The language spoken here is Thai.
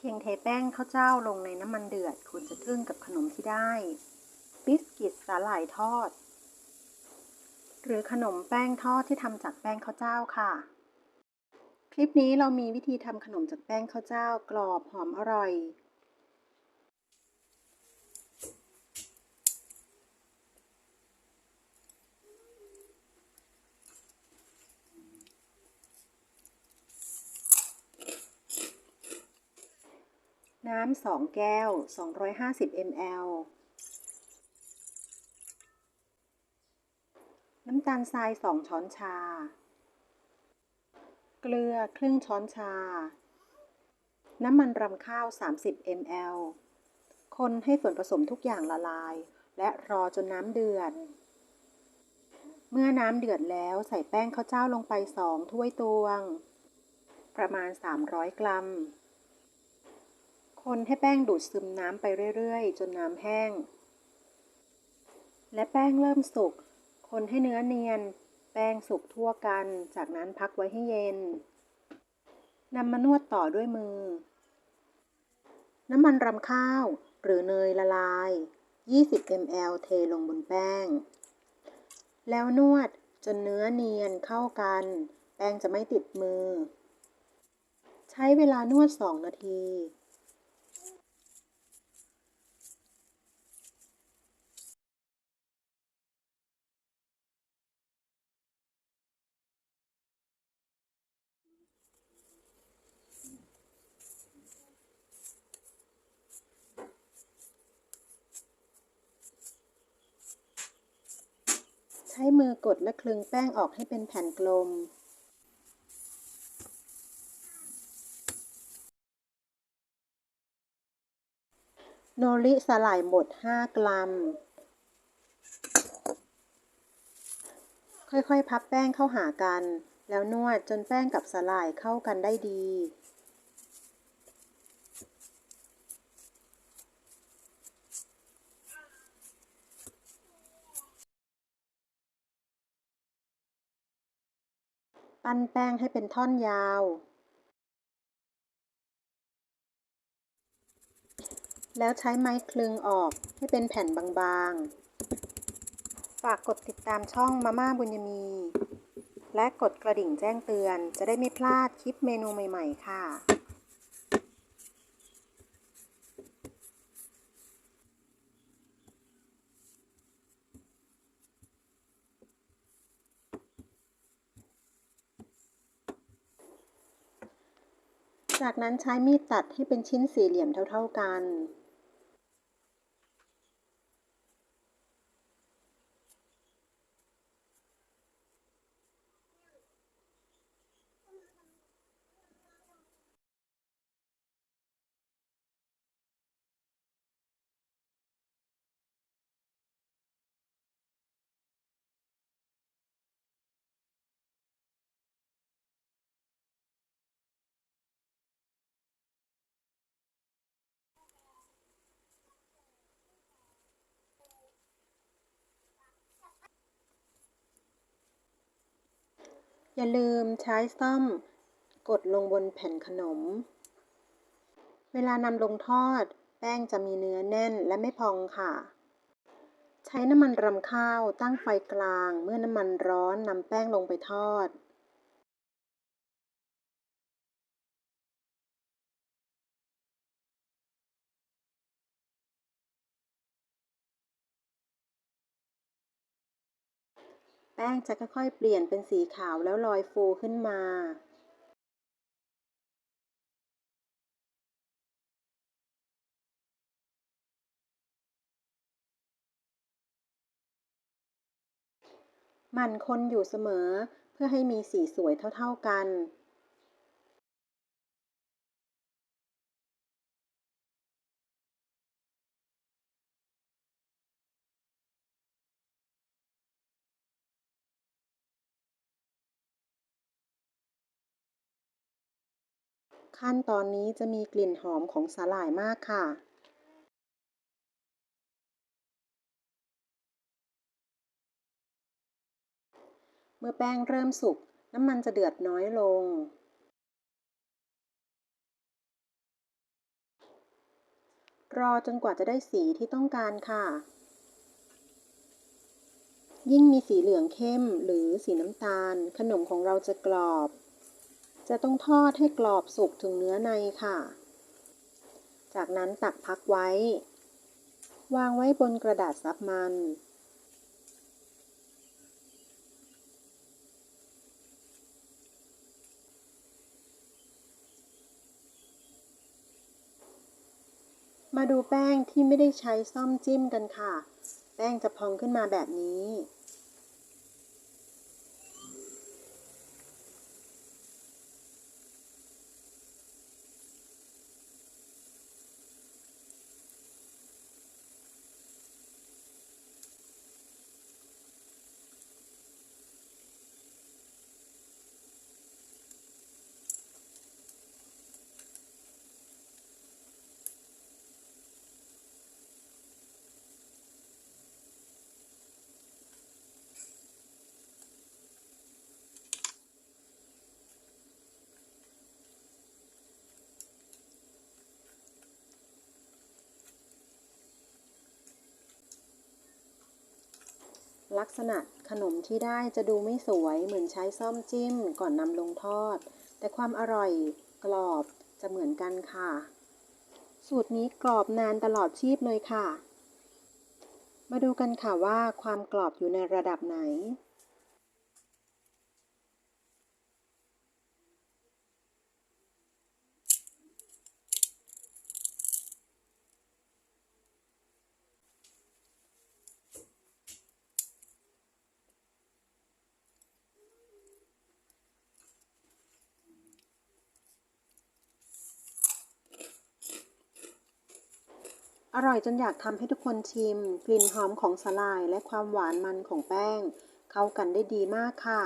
เพียงเทแป้งข้าวเจ้าลงในน้ำมันเดือดคุณจะทึ่งกับขนมที่ได้บิสกิตสาหร่ายทอดหรือขนมแป้งทอดที่ทำจากแป้งข้าวเจ้าค่ะคลิปนี้เรามีวิธีทำขนมจากแป้งข้าวเจ้ากรอบหอมอร่อยน้ำ2 แก้ว 250 ml น้ำตาลทราย2 ช้อนชาเกลือครึ่งช้อนชาน้ำมันรำข้าว30 ml คนให้ส่วนผสมทุกอย่างละลายและรอจนน้ำเดือดเมื่อน้ำเดือดแล้วใส่แป้งข้าวเจ้าลงไป2 ถ้วยตวงประมาณ300 กรัมคนให้แป้งดูดซึมน้ำไปเรื่อยๆจนน้ำแห้งและแป้งเริ่มสุกคนให้เนื้อเนียนแป้งสุกทั่วกันจากนั้นพักไว้ให้เย็นนำมานวดต่อด้วยมือน้ำมันรำข้าวหรือเนยละลาย20 ml เทลงบนแป้งแล้วนวดจนเนื้อเนียนเข้ากันแป้งจะไม่ติดมือใช้เวลานวด2 นาทีใช้มือกดและคลึงแป้งออกให้เป็นแผ่นกลมโนริสลายหมด5 กรัมค่อยๆพับแป้งเข้าหากันแล้วนวดจนแป้งกับสาหร่ายเข้ากันได้ดีปั้นแป้งให้เป็นท่อนยาวแล้วใช้ไม้คลึงออกให้เป็นแผ่นบางๆฝากกดติดตามช่องมาม่าบุญยมีและกดกระดิ่งแจ้งเตือนจะได้ไม่พลาดคลิปเมนูใหม่ๆค่ะจากนั้นใช้มีดตัดให้เป็นชิ้นสี่เหลี่ยมเท่าๆกันอย่าลืมใช้ส้อมกดลงบนแผ่นขนมเวลานำลงทอดแป้งจะมีเนื้อแน่นและไม่พองค่ะใช้น้ำมันรำข้าวตั้งไฟกลางเมื่อน้ำมันร้อนนำแป้งลงไปทอดแป้งจะค่อยๆเปลี่ยนเป็นสีขาวแล้วลอยฟูขึ้นมาหมั่นคนอยู่เสมอเพื่อให้มีสีสวยเท่าๆกันขั้นตอนนี้จะมีกลิ่นหอมของสาหร่ายมากค่ะเมื่อแป้งเริ่มสุกน้ำมันจะเดือดน้อยลง รอจนกว่าจะได้สีที่ต้องการค่ะ ยิ่งมีสีเหลืองเข้มหรือสีน้ำตาลขนมของเราจะกรอบ จะต้องทอดให้กรอบสุกถึงเนื้อในค่ะ จากนั้นตักพักไว้ วางไว้บนกระดาษซับมัน มาดูแป้งที่ไม่ได้ใช้ซ่อมจิ้มกันค่ะ แป้งจะพองขึ้นมาแบบนี้ ลักษณะขนมที่ได้จะดูไม่สวยเหมือนใช้ซ่อมจิ้มก่อนนำลงทอด แต่ความอร่อยกรอบจะเหมือนกันค่ะ สูตรนี้กรอบนานตลอดชีพเลยค่ะ มาดูกันค่ะว่าความกรอบอยู่ในระดับไหน อร่อยจนอยากทำให้ทุกคนชิม กลิ่นหอมของสาหร่ายและความหวานมันของแป้งเข้ากันได้ดีมากค่ะ